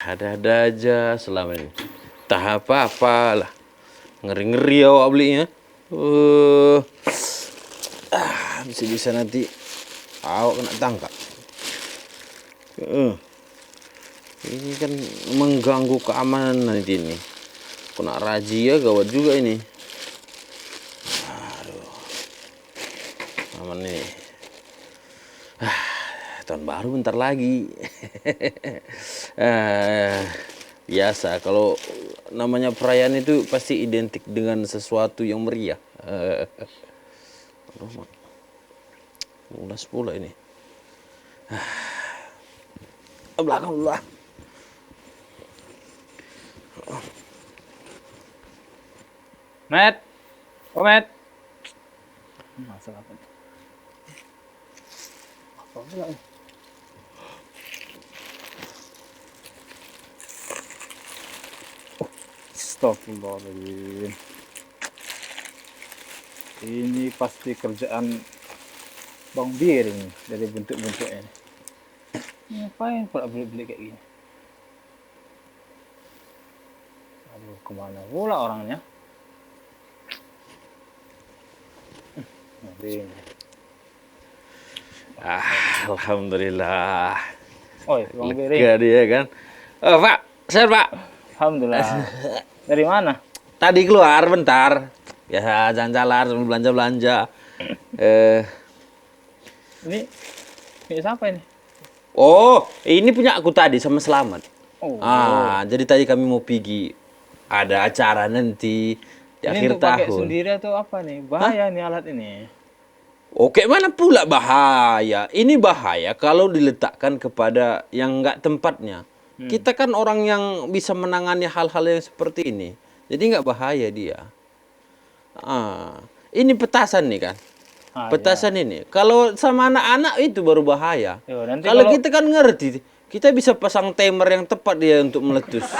Ada-ada aja selama ini. Tak apa-apa lah. Ngeri-ngeri awak belinya. Bisa-bisa nanti awak kena tangkap. Ini kan mengganggu keamanan nanti ini. Kena razia gawat juga ini. Aduh. Aman nih. Tahun baru bentar lagi. Biasa kalau namanya perayaan itu pasti identik dengan sesuatu yang meriah. Mulas pula ini. Belakang dulu lah. Met, oh Met. Masalah apa? Apa pula? Astagfirullahaladzim. Ini pasti kerjaan Bang Bir ini dari bentuk-bentuknya. Ngapain pula beli-beli kayak gini? Aduh, kemana pula orangnya? Alhamdulillah. Oi, Bang Bir. Lega dia kan. Oh, Pak, sehat Pak. Alhamdulillah. Dari mana? Tadi keluar bentar. Ya, jalan-jalan sambil belanja-belanja. Ini siapa ini? Oh, ini punya aku tadi sama Selamat. Oh. Jadi tadi kami mau pergi ada acara nanti di Ini akhir untuk pakai tahun. sendiri atau apa nih? Bahaya nih alat ini. Oke, mana pula bahaya? Ini bahaya kalau diletakkan kepada yang nggak tempatnya. Kita kan orang yang bisa menangani hal-hal yang seperti ini. Jadi nggak bahaya dia. Ini petasan nih kan. Petasan ini. Kalau sama anak-anak itu baru bahaya. Yo, nanti Kalau kita kan ngerti, kita bisa pasang timer yang tepat dia untuk meletus.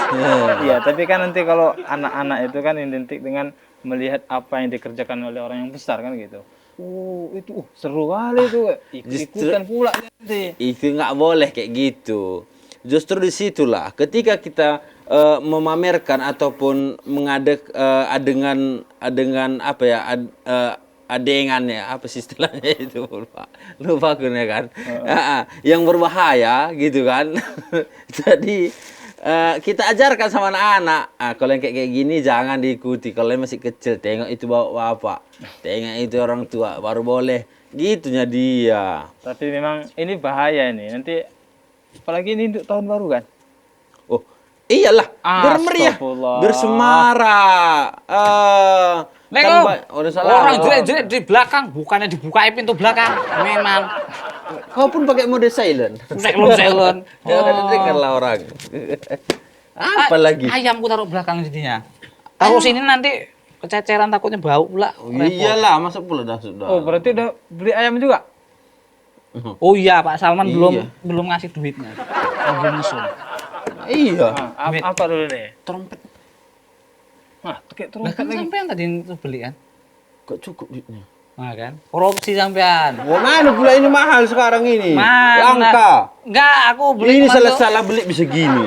Iya, tapi kan nanti kalau anak-anak itu kan identik dengan melihat apa yang dikerjakan oleh orang yang besar kan gitu. Itu seru kali itu. Ikut-ikutan pula nanti. Itu nggak boleh kayak gitu. Justru disitulah ketika kita memamerkan ataupun mengadek adegan apa ya adengannya apa sih istilahnya itu lupa aku ya kan yang berbahaya gitu kan. Jadi kita ajarkan sama anak-anak, kalau yang kayak gini jangan diikuti. Kalau yang masih kecil tengok itu bapak, tengok itu orang tua baru boleh gitunya dia. Tapi memang ini bahaya ini nanti, apalagi ini untuk tahun baru kan. Oh iyalah, bermeriah, bersemarak. Orang jelek-jelek di belakang, bukannya dibukain pintu belakang. Memang. Kau pun pakai mode silent. Silent. Dengarlah orang. Apa lagi? Ayamku taruh belakang jadinya. Taruh sini nanti kececeran, takutnya bau pula. Iyalah, masa pula dah sudah. Oh, berarti udah beli ayam juga? Oh iya, Pak Salman Iya. belum ngasih duitnya. Belum mesum. Iya. Apa dulu nih? Trompet. Kayak Lah trompet kan lagi. sampean tadi itu beli kan? Kok cukup duitnya? Nah kan? Korupsi sampean. Oh, mana pula ini mahal sekarang ini? Mana? Langka. Enggak, aku beli Ini kemarin tuh. salah beli bisa gini.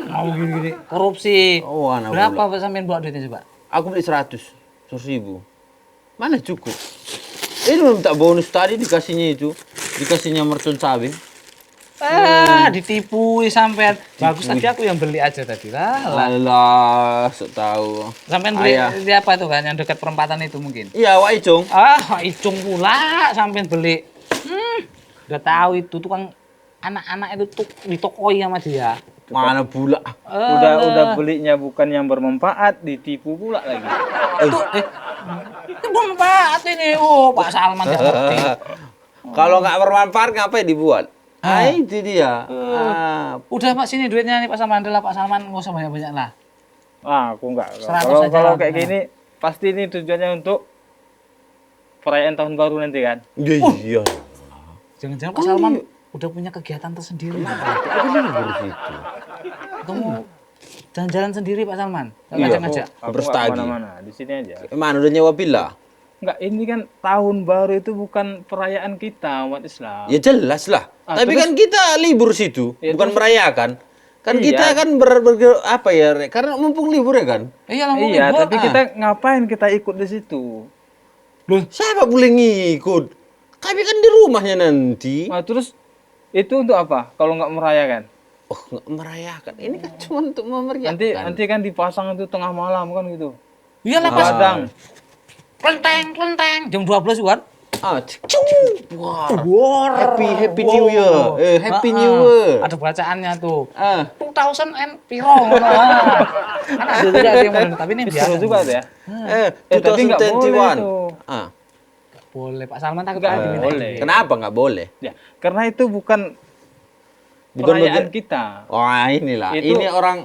Mau gini-gini. Korupsi. Oh, anak Berapa pula. Pak sampean buat duitnya coba? Aku beli 100 ribu. Mana cukup? Ini belum tak bonus tadi dikasihnya itu. Dikasihnya mercon cabai. Ditipu sampean. Bagus tadi aku yang beli aja tadi lah. Alah, sok tahu. Sampean beli Ayah. di apa tuh kan yang dekat perempatan itu mungkin. Iya, Wak Icung. Icung pula sampean beli. Udah tahu itu tukang anak-anak itu tuh ditokoi sama dia. Mana pula? Udah belinya bukan yang bermanfaat, ditipu pula lagi. Itu bermanfaat ini. Oh, Pak Salman nggak ngerti. Kalau nggak bermanfaat ngapain dibuat? Itu dia. Udah Pak sini duitnya nih Pak Salman. Adalah Pak Salman nggak usah banyak-banyak lah. Aku enggak. 100 aja Kalau lah. kayak gini pasti ini tujuannya untuk perayaan tahun baru nanti kan. Iya. Jangan-jangan Pak Salman udah punya kegiatan tersendiri. Ada libur situ. Atau mau jalan-jalan sendiri Pak Salman? Iya. Ngajak-ngajak. Aku Berstagi. enggak kemana-mana, di sini aja. Mana udah nyewa villa? Enggak, ini kan tahun baru itu bukan perayaan kita umat Islam. Ya jelas lah. Tapi terus? kan kita libur situ, Ya, bukan terus? merayakan. Kan Iya. kita kan apa ya? Karena mumpung libur ya kan. Iya, lah, mau Iya, libur. tapi kita ngapain kita ikut di situ? Loh, siapa boleh ngikut? Tapi kan di rumahnya nanti. Nah, terus itu untuk apa? Kalau nggak merayakan? Oh, nggak merayakan. Ini kan cuma untuk memeriahkan. Nanti kan dipasang itu tengah malam kan gitu. Iyalah Pak. Padang. Klenteng. Jam 12 kan? War. Happy New Year. Happy New Year. Ada bacaannya tuh. 2000 and piro. Ada juga yang modern, tapi ini biasa. Seru juga tuh ya. Tapi nggak boleh 2021. tuh. Boleh Pak Salman takut Nggak diminta boleh. Kenapa nggak boleh? Ya, karena itu bukan Bukan perayaan bagi- kita. Wah, inilah. Itu- Ini orang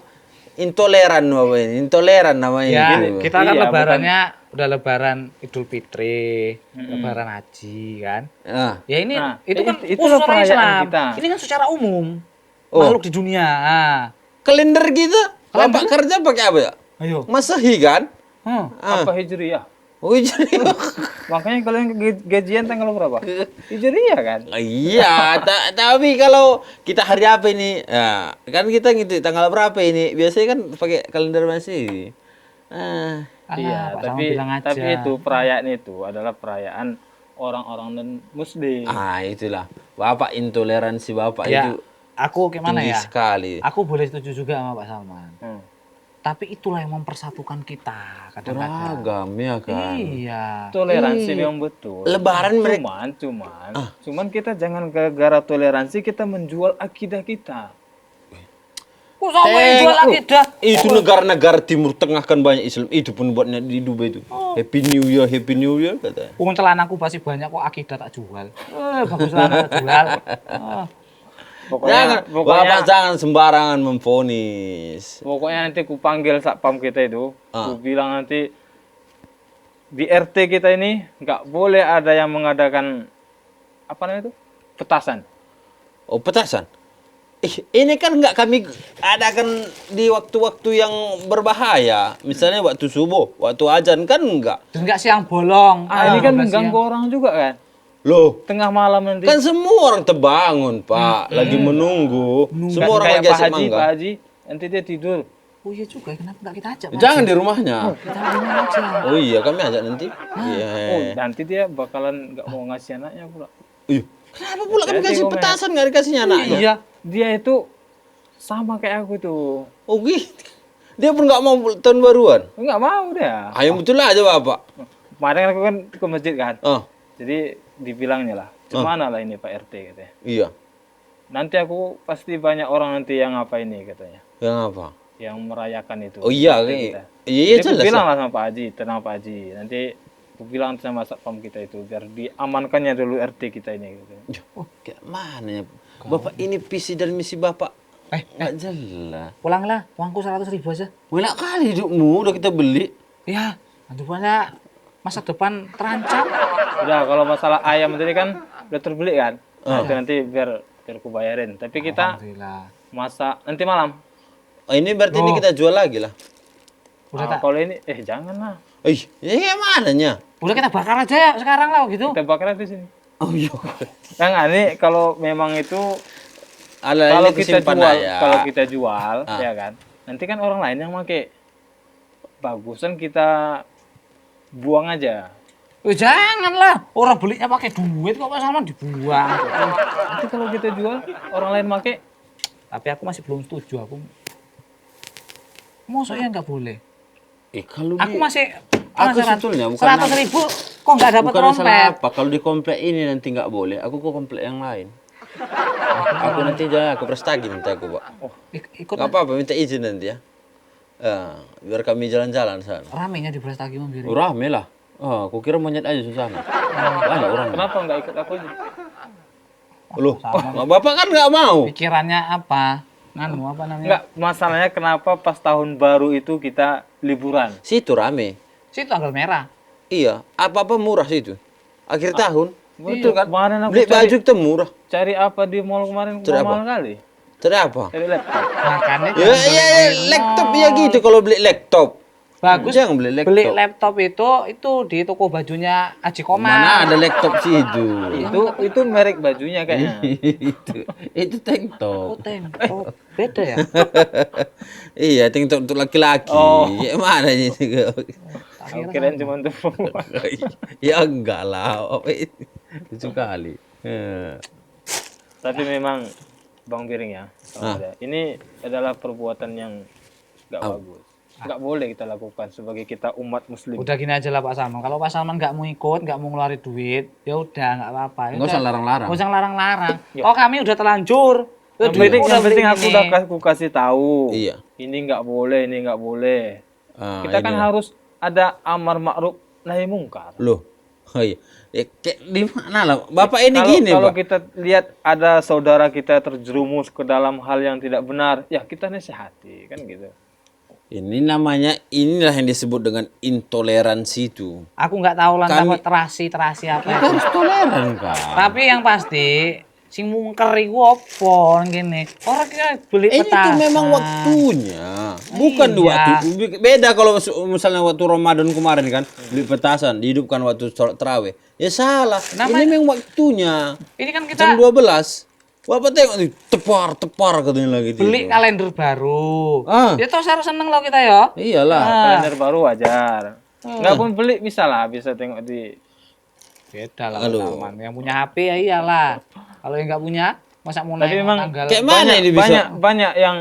intoleran namanya. Intoleran namanya Ya, itu. kita kan Iya, lebarannya udah lebaran Idul Fitri, lebaran haji kan. Ya ini Nah, itu kan itu khusus orang perayaan Islam. kita. Ini kan secara umum. Oh. Makhluk di dunia. Kalender kita. Bapak kerja pakai apa ya? Ayo. Masehi kan? Apa Hijriyah? Oh, jadi. Makanya kalian gajian tanggal berapa? Hijriyah kan? Iya, tapi kalau kita hari apa ini? Ya, kan kita gitu tanggal berapa ini? Biasanya kan pakai kalender Masehi. Pak Salman tapi bilang aja. tapi itu perayaan itu adalah perayaan orang-orang non Muslim. Itulah. Bapak intoleransi Bapak Ya, itu aku gimana tinggi ya? sekali. Aku boleh setuju juga sama Pak Salman. Tapi itulah yang mempersatukan kita kadang-kadang. Beragam ya kan. Iya. Toleransi yang betul. Lebaran mereka. Cuman kita jangan gara-gara toleransi kita menjual akidah kita. Kok sama yang jual akidah? Itu negara-negara Timur Tengah kan banyak Islam. Itu pun buatnya di Dubai itu. Happy New Year katanya. Uang celanaku pasti banyak kok akidah tak jual. Bagus celana tak jual. Jangan, Bapak jangan sembarangan memvonis. Pokoknya nanti ku panggil satpam kita itu, ku bilang nanti di RT kita ini nggak boleh ada yang mengadakan apa namanya itu petasan. Oh, petasan. Ini kan nggak kami adakan di waktu-waktu yang berbahaya. Misalnya waktu subuh, waktu azan kan enggak. Dan nggak siang bolong. Ini kan 12 mengganggu siang. orang juga kan. Loh, Tengah malam nanti. kan semua orang terbangun, Pak. Lagi menunggu. Semua orang kayak lagi Pak asik Haji, mangga. Pak Haji, nanti dia tidur. Oh iya juga, kenapa nggak kita ajak? Pak? Jangan di rumahnya. Kita di rumah aja. Oh iya, kami ajak nanti. Iya. Oh, nanti dia bakalan nggak mau ngasih anaknya pula. Iya. Kenapa pula kami Jadi kasih komen. petasan nggak dikasihnya anaknya? Iya. Dia itu sama kayak aku tuh. Oh gitu. Dia pun nggak mau tahun baruan. Nggak mau dia. Ayo betul aja Bapak. Kemarin aku kan ke masjid kan. Oh, Jadi dibilangnya lah, gimana lah ini Pak RT katanya. iya. Nanti aku pasti banyak orang nanti yang apa ini katanya. Yang apa? Yang merayakan itu. Oh iya, RT kayak- kita. iya Jadi aku jelas. bilang lah. lah sama Pak Haji, tenang Pak Haji. Nanti aku bilang sama satpam kita itu biar diamankannya dulu RT kita ini. Gitu. Oh, kayak mana ya? Bapak ini visi dan misi Bapak. Nggak jelas. Pulanglah, uangku 100.000 aja. Banyak kali hidupmu udah kita beli. Ya, nanti banyak masa depan terancam. Udah kalau masalah ayam tadi kan udah terbeli kan. Nah, itu nanti biar aku bayarin. Tapi kita Alhamdulillah. masak nanti malam. Oh, ini berarti ini kita jual lagi lah. Udah tak. Kalau ini jangan lah. Ini kayak mananya? Udah kita bakar aja ya sekarang lah gitu. Kita bakar di sini. Oh iya. Nah, ini kalau memang itu Alah, kalau ini kita kesimpan jual, aja. kalau kita jual, ya kan. Nanti kan orang lain yang pakai. Bagusan kita buang aja. Janganlah, orang belinya pakai duit kok Pak Salman dibuang. Nanti kalau kita jual, orang lain make, Tapi aku masih belum setuju aku. Maksudnya nggak boleh. Kalau Aku masih aku penasaran. sebetulnya bukan 100.000 kok nggak dapat bukan masalah trompet? apa. Kalau di komplek ini nanti nggak boleh, aku ke komplek yang lain. Aku nanti jalan, aku prestagi nanti aku, Pak. Ikut Nggak apa-apa, minta izin nanti ya. Biar kami jalan-jalan sana. ramenya di Brastagi Mandiri. Rame lah. Aku kira monyet aja susana. Banyak orang. kenapa nggak ikut aku aja? Loh, Bapak kan nggak mau. Pikirannya apa? Nganu apa namanya? Enggak, masalahnya kenapa pas tahun baru itu kita liburan? Situ rame. Situ tanggal merah. Iya, apa-apa murah situ. Akhir tahun. Betul kan? Kemarin aku Beli baju kita murah. cari apa di mall kemarin Cari mahal kali. Cari apa? Cari laptop. Makanya Ya, laptop ya gitu kalau beli laptop. bagus. Jangan beli laptop. Beli laptop itu di toko bajunya Aji Komar. Mana ada laptop sih itu? Itu merek bajunya kayaknya. itu tank Oh, top. tempo. Beda ya? Iya, tank top untuk laki-laki. Oh. Ya, mana ini? Aku kirain cuma untuk perempuan. Ya enggak lah. Lucu kali. Tapi memang Bang Piring ya, kalau ada. Ini adalah perbuatan yang nggak bagus. Nggak boleh kita lakukan sebagai kita umat muslim. Udah gini aja lah Pak Salman. Kalau Pak Salman nggak mau ikut, nggak mau ngeluarin duit, ya udah nggak apa-apa. Ya Nggak usah udah. larang-larang. Nggak usah larang-larang. Oh kami udah terlanjur. Yang Duit penting, udah yang penting beli aku ini. udah aku kasih tahu. Iya. Ini nggak boleh, ini nggak boleh. Kita kan ini. harus ada amar ma'ruf nahi mungkar. Loh. Oh iya. Ya, kayak di mana lah? Bapak ini Kalau gini, kalau Pak. kita lihat ada saudara kita terjerumus ke dalam hal yang tidak benar, ya kita nasihati kan gitu. Ini namanya, inilah yang disebut dengan intoleransi itu. Aku nggak tahu lah Kami- terasi apa Kita itu. harus toleran, kan? Tapi yang pasti sing mungker iku opo ngene. Orang kita beli Ini petasan. tuh memang waktunya, bukan di Iya. waktu. Beda kalau misalnya waktu Ramadan kemarin kan, beli petasan, dihidupkan waktu sholat tarawih. Ya salah. Ini memang waktunya. Ini kan kita Jam 12. Bapak tengok nih, tepar katanya lagi. beli kalender baru. Ah. Ya terus harus seneng loh kita ya. Iyalah. Kalender baru wajar. Nggak pun beli bisa lah, bisa tengok di. Beda lah Pak Salman. Yang punya HP ya iyalah. Kalau yang nggak punya, masa mau Tapi nengok memang tanggal. Kayak mana ini bisa? Banyak yang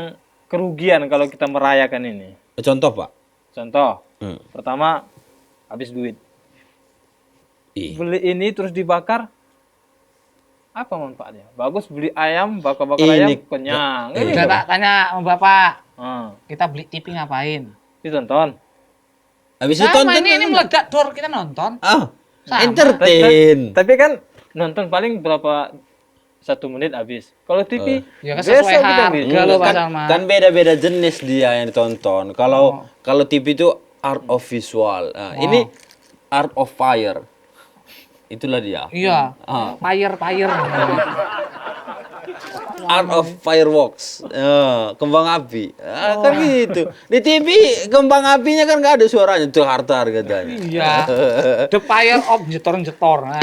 kerugian kalau kita merayakan ini. Contoh, Pak. Contoh, Hmm. pertama habis duit. Ih. Beli ini terus dibakar, apa manfaatnya? Bagus beli ayam, bakar-bakar Ini- ayam kenyang. Ini Udah tak tanya sama Bapak, Ah, kita beli TV ngapain? ditonton. Habis itu Sama tonton. ini meledak dor kita nonton. Sama. Entertain. Tapi kan nonton paling berapa 1 menit habis. Kalau TV Ya kan besok sesuai kita harga bisa. loh Pak kan, Salman. kan beda-beda jenis dia yang ditonton. Kalau TV itu art of visual. Nah, ini art of fire. Itulah dia. Iya. Ah. Fire. Art of fireworks. Kembang api. Kan gitu. Di TV kembang apinya kan nggak ada suaranya. Itu hartar katanya. Iya. The fire of jetor. Nah.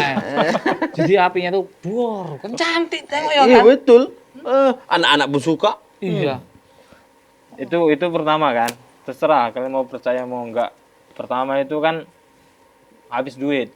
Jadi apinya tuh buar. Kan cantik tengok ya Iya kan? betul. Anak-anak pun suka. Iya. Itu pertama kan. Terserah kalian mau percaya mau enggak. Pertama itu kan habis duit.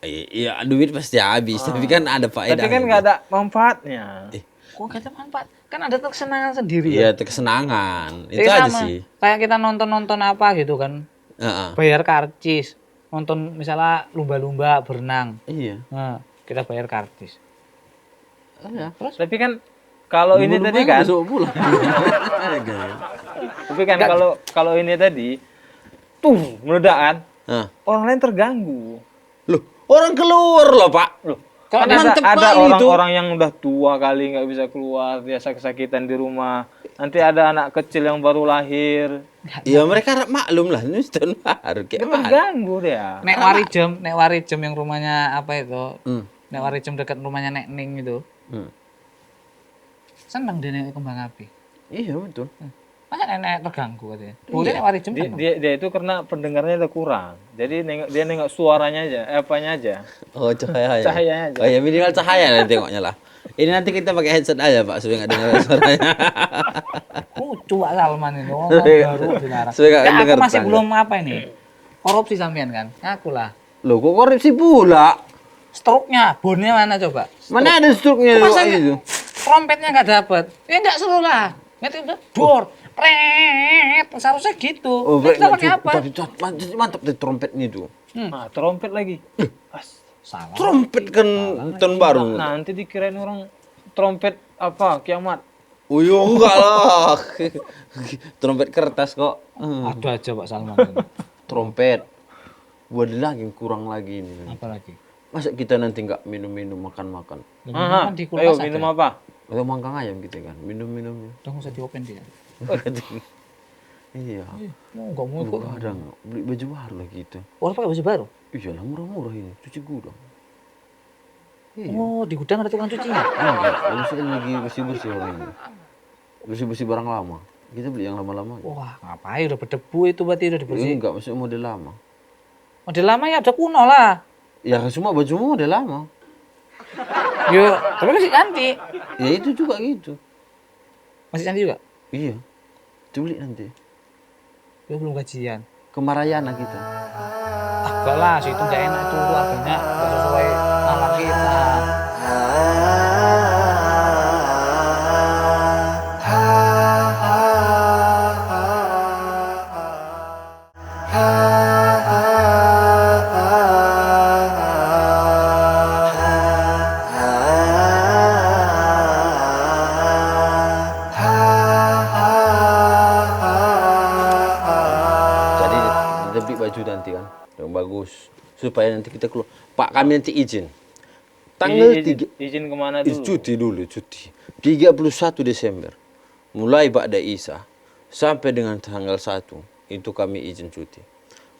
Iya, duit pasti habis. Tapi kan ada faedah. Tapi kan nggak ada manfaatnya. Kok kata manfaat? Kan ada kesenangan sendiri Iya, ya. kesenangan. Itu Jadi aja sama, sih. Kayak kita nonton apa gitu kan. Heeh. Bayar karcis. Nonton misalnya lumba-lumba berenang. Iya. Nah, kita bayar karcis. Tapi kan kalau ini tadi kan, Besok pulang. tapi kan kalau ini tadi tuh meledak kan, Hah. orang lain terganggu. Loh, orang keluar loh, Pak. Loh, Kalau kan mantep ada kali itu. orang-orang yang udah tua kali nggak bisa keluar, biasa kesakitan di rumah. Nanti ada anak kecil yang baru lahir, Ya mereka maklum lah, ini tahun baru kayak dia apa? terganggu dia. Nek Warijem yang rumahnya apa itu? Nek Warijem dekat rumahnya Nek Ning itu. Seneng dia nek kembang api. Iya betul. Masa nenek terganggu katanya? Boleh Nek Warijem seneng. Dia itu karena pendengarnya udah kurang. Jadi dia nengok suaranya aja, apanya aja. Oh cahaya. Cahayanya aja. Oh ya minimal cahaya nanti tengoknya lah. Ini nanti kita pakai headset aja Pak supaya nggak dengar suaranya. Lucu Pak Salman ini, ngomong baru dilarang. Supaya nggak Ya, aku dengar masih tetangga. belum apa ini. Korupsi sampean kan? Aku lah. Loh, kok korupsi pula? Struknya, bonnya mana coba? Mana ada struknya Masa itu? trompetnya nggak dapat? Ya nggak seru lah. Ngerti udah dor, pret, seharusnya gitu. Oh, Ini kita pakai apa? mantap deh trompetnya itu. Nah, trompet lagi. Salah. Trompet kan tahun baru. Nanti dikirain orang trompet apa kiamat. Oh iya, enggak lah. Trompet kertas kok. Ada aja Pak Salman. Trompet. Buat lagi kurang lagi ini. Apa lagi? Masa kita nanti nggak minum-minum makan-makan? Aha, Kan di ayo kulkas minum ada. apa? Atau mangkang ayam kita kan, minum-minumnya. Udah nggak usah diopen dia. Iya. Mau nggak mau ikut. Kadang beli baju baru lagi itu. Orang pakai baju baru. Iyalah murah-murah ini, cuci gudang. Iya. Oh, di gudang ada tukang cucinya. Enggak, kalau saya lagi bersih-bersih orang ini. Bersih-bersih barang lama. Kita beli yang lama-lama. Wah, ngapain udah berdebu itu berarti udah dibersih. Enggak, maksudnya model lama. Model lama ya udah kuno lah. Ya semua bajumu model lama. Yo, tapi masih cantik. Ya itu juga gitu. Masih cantik juga. Iya. Coba beli nanti. Yo belum gajian. Ke Marayana kita. Ah, enggak lah, situ nggak enak itu harganya nggak sesuai nalar kita. Jadi kita beli baju nanti kan. Yang bagus. Supaya nanti kita keluar. Pak kami nanti izin. Tanggal 3. Izin kemana dulu? Cuti dulu, cuti. 31 Desember. Mulai Ba'da Isa. Sampai dengan tanggal 1. Itu kami izin cuti.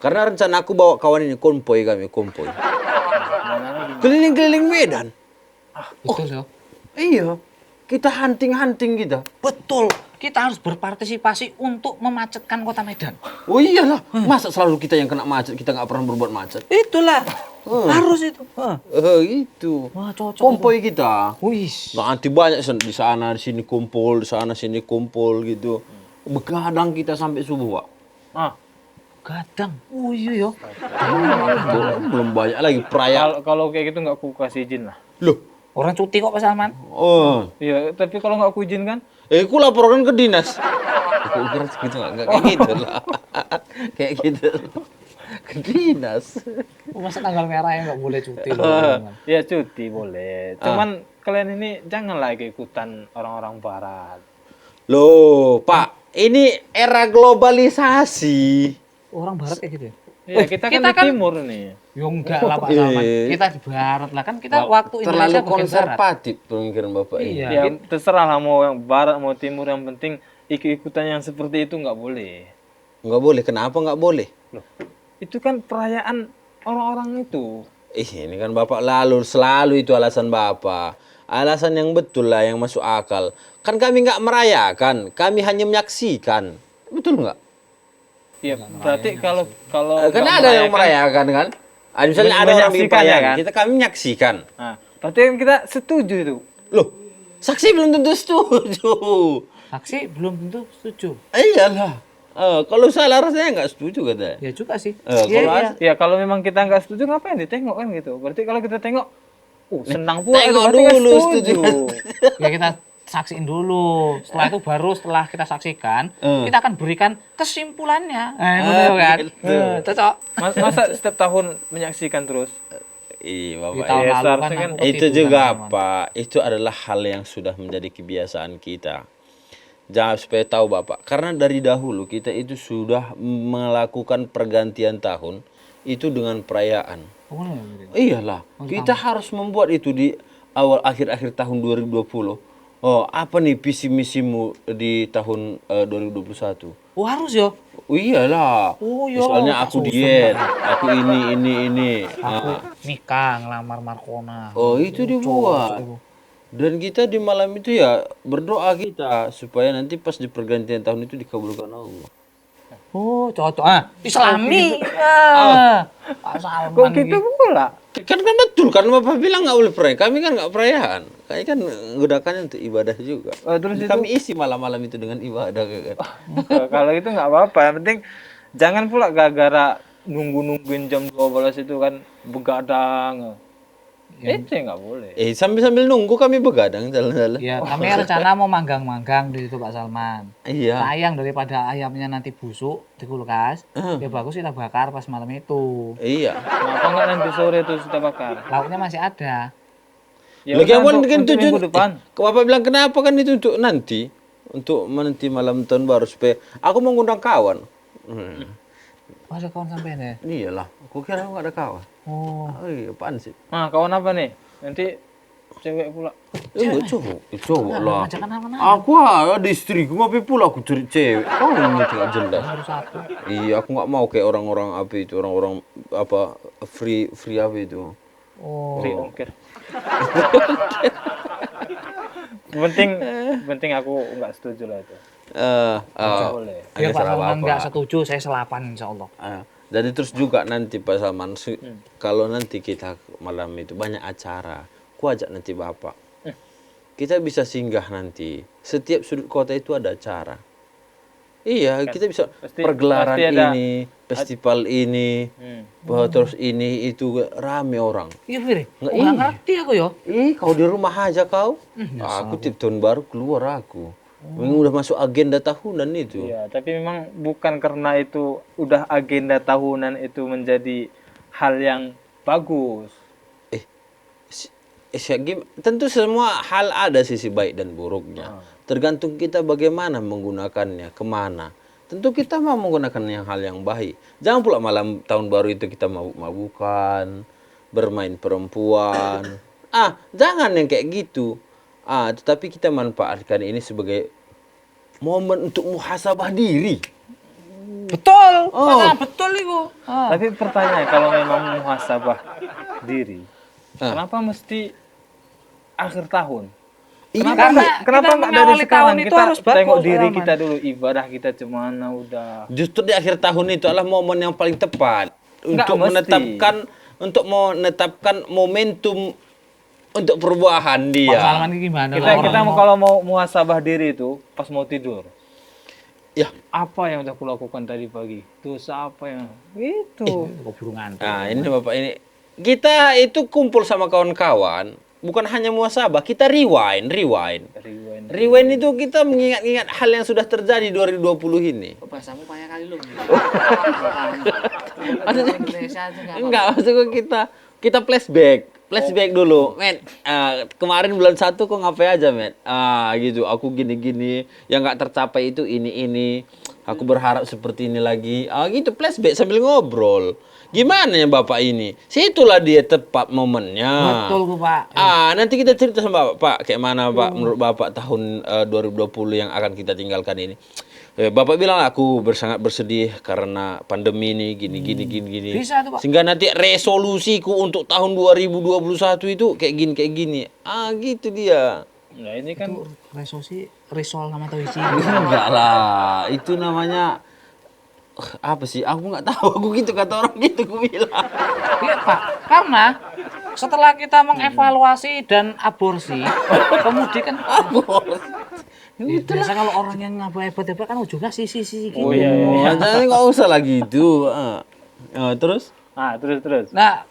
Karena rencana aku bawa kawan ini konvoy kami, konvoy. Keliling-keliling Medan. Betul ya. Iya. Kita hunting-hunting kita. Betul. Kita harus berpartisipasi untuk memacetkan kota Medan. Oh iyalah. Masa selalu kita yang kena macet, kita nggak pernah berbuat macet? Itulah. Harus itu. Itu. Wah, cocok. Konvoy kita. Wis. Nanti banyak di sana, di sini kumpul, di sana sini kumpul gitu. Begadang kita sampai subuh, Pak. Ah, Gadang. Oh iya ya. Belum banyak lagi perayaan. kalau kayak gitu nggak aku kasih izin lah. Loh. Orang cuti kok Pak Salman. Oh. Iya, tapi kalau nggak aku izin kan? Aku laporkan ke dinas. Aku kira gitu nggak kayak gitu lah. Kayak gitu. Ke dinas. Masa tanggal merah ya nggak boleh cuti loh. Pak Salman. Ya cuti boleh. Cuman kalian ini janganlah ikutan orang-orang barat. Loh, Pak, ini era globalisasi. Orang barat kayak gitu ya. Iya, kita kan di timur nih. Ya enggak lah Pak Salman. Kita di barat lah kan kita waktu Terlalu Indonesia bagian barat. konservatif pemikiran Bapak ini. Iya. Ya terserah lah mau yang barat mau timur, yang penting ikut-ikutan yang seperti itu nggak boleh. Nggak boleh. Kenapa nggak boleh? Loh, itu kan perayaan orang-orang itu. Ini kan Bapak selalu itu alasan Bapak. Alasan yang betul lah, yang masuk akal. Kan kami nggak merayakan, kami hanya menyaksikan. Betul nggak? Iya, berarti kalau Kan nggak ada yang merayakan kan? Misalnya ada orang bikin Menyaksikan ya perayaan, kan? kami menyaksikan. Nah, berarti kan kita setuju itu. Loh, saksi belum tentu setuju. Saksi belum tentu setuju. Iyalah. Kalau salah rasanya nggak setuju katanya. Ya juga sih. Kalau Iya. Ya kalau memang kita nggak setuju ngapain ditengok kan gitu. Berarti kalau kita tengok, senang pula. tengok berarti kan dulu, setuju. Ya kita saksiin dulu. Setelah itu baru setelah kita saksikan, kita akan berikan kesimpulannya. Betul kan? gitu. Cocok. Masa setiap tahun menyaksikan terus? Iya, Di Bapak. tahun Iya, lalu kan seharusnya kan aku Itu ketiduran, juga Salman. Pak, itu adalah hal yang sudah menjadi kebiasaan kita. Jangan supaya tahu Bapak, karena dari dahulu kita itu sudah melakukan pergantian tahun itu dengan perayaan. Oh, iya. Iyalah, kita harus membuat itu di awal akhir-akhir tahun 2020. Oh, apa nih visi misimu di tahun 2021? Oh, harus ya. Oh iyalah. Oh, iya. Misalnya aku diet, aku ini. Aku nikah ngelamar Markona. Oh, itu dibuat. Dan kita di malam itu ya berdoa kita supaya nanti pas di pergantian tahun itu dikabulkan Allah. Oh, cocok. Islami. Pak Salman. Kok gitu pula? Kan betul kan Bapak bilang nggak boleh perayaan. Kami kan nggak perayaan. Kami kan menggunakannya untuk ibadah juga. Terus itu Kami isi malam-malam itu dengan ibadah kan. kalau itu nggak apa-apa. Yang penting jangan pula gara-gara nungguin jam 12 itu kan begadang. Itu nggak boleh. Sambil nunggu kami begadang jalan-jalan. Ya, kami rencana mau manggang-manggang di situ Pak Salman. Iya. Sayang daripada ayamnya nanti busuk di kulkas. Ya bagus kita bakar pas malam itu. Iya. Kenapa nggak nanti sore itu kita bakar? Lauknya masih ada. Ya Lagi udah, apa kan untuk tujuan? minggu depan. Bapak bilang kenapa kan itu untuk nanti, untuk menanti malam tahun baru supaya aku mau ngundang kawan. Oh, ada kawan sampean ya? Iyalah, aku kira nggak ada kawan. Oh, Oh iya, apaan sih? Nah, kawan apa nih? Nanti cewek pula. Enggak cowok lah. ajakan apa-apa. Aku ada istriku, ngapain pula aku cari cewek? Oh ini tidak jelas. Baru satu. Iya, aku nggak mau kayak orang-orang apa itu, orang-orang apa free apa itu. Oh, Free ongkir. penting aku nggak setuju lah itu. Boleh. biar agak Pak salah Salman apa-apa. nggak setuju, saya selapan insya Allah. Jadi terus juga nanti Pak Salman, kalau nanti kita malam itu banyak acara, ku ajak nanti Bapak. Kita bisa singgah nanti. Setiap sudut kota itu ada acara. Iya, kita bisa pergelaran pasti ada. ini, festival ini, terus ini itu rame orang. Iya, Firi. Nggak, Nggak ngerti aku ya. Kau di rumah aja kau. Aku tiap tahun baru keluar aku. Memang udah masuk agenda tahunan itu. Iya, tapi memang bukan karena itu udah agenda tahunan itu menjadi hal yang bagus. Tentu semua hal ada sisi baik dan buruknya. Tergantung kita bagaimana menggunakannya, kemana. Tentu kita mau menggunakan yang hal yang baik. Jangan pula malam tahun baru itu kita mabuk-mabukan, bermain perempuan. Jangan yang kayak gitu. Tetapi kita manfaatkan ini sebagai momen untuk muhasabah diri. Betul. Betul itu. Tapi pertanyaan kalau memang muhasabah diri, kenapa mesti akhir tahun? Karena Kenapa kita nggak dari mengawali sekarang tahun itu kita harus bagus, tengok diri Salman. kita dulu, ibadah kita cemana udah. Justru di akhir tahun itu adalah momen yang paling tepat Nggak mesti. untuk menetapkan momentum untuk perubahan Pak dia. Salman ini gimana? Kita kalau mau muhasabah diri itu pas mau tidur. Ya, Apa yang udah kulakukan tadi pagi? Dosa apa yang itu? Kok burung ngantuk. ini Bapak ini. Kita itu kumpul sama kawan-kawan, bukan hanya muhasabah, kita rewind. Rewind itu kita mengingat-ingat hal yang sudah terjadi 2020 ini. Bahasamu banyak kali lu. Enggak, maksudnya kita flashback dulu, men. Kemarin bulan 1 kok ngapain aja, men? Gitu. Aku gini-gini, yang nggak tercapai itu ini. Aku berharap seperti ini lagi. Gitu flashback sambil ngobrol. Gimana ya Bapak ini? Situlah dia tepat momennya. Betul, Pak. Nanti kita cerita sama Bapak, kayak mana Pak menurut Bapak tahun 2020 yang akan kita tinggalkan ini. Bapak bilang aku sangat bersedih karena pandemi ini gini. Bisa tuh, Pak. Sehingga nanti resolusiku untuk tahun 2021 itu kayak gini. Gitu dia. Nah ini kan Risol sama Toici. Enggak lah, itu namanya apa sih? Aku nggak tahu. Aku gitu kata orang gitu aku bilang. Iya, Pak. Karena setelah kita mengevaluasi dan aborsi, kemudian kan biasa kalau orang yang hebat-hebat kan ujungnya sisi gitu. Oh iya. Jadi nggak usah lagi itu. Terus? Terus. Nah,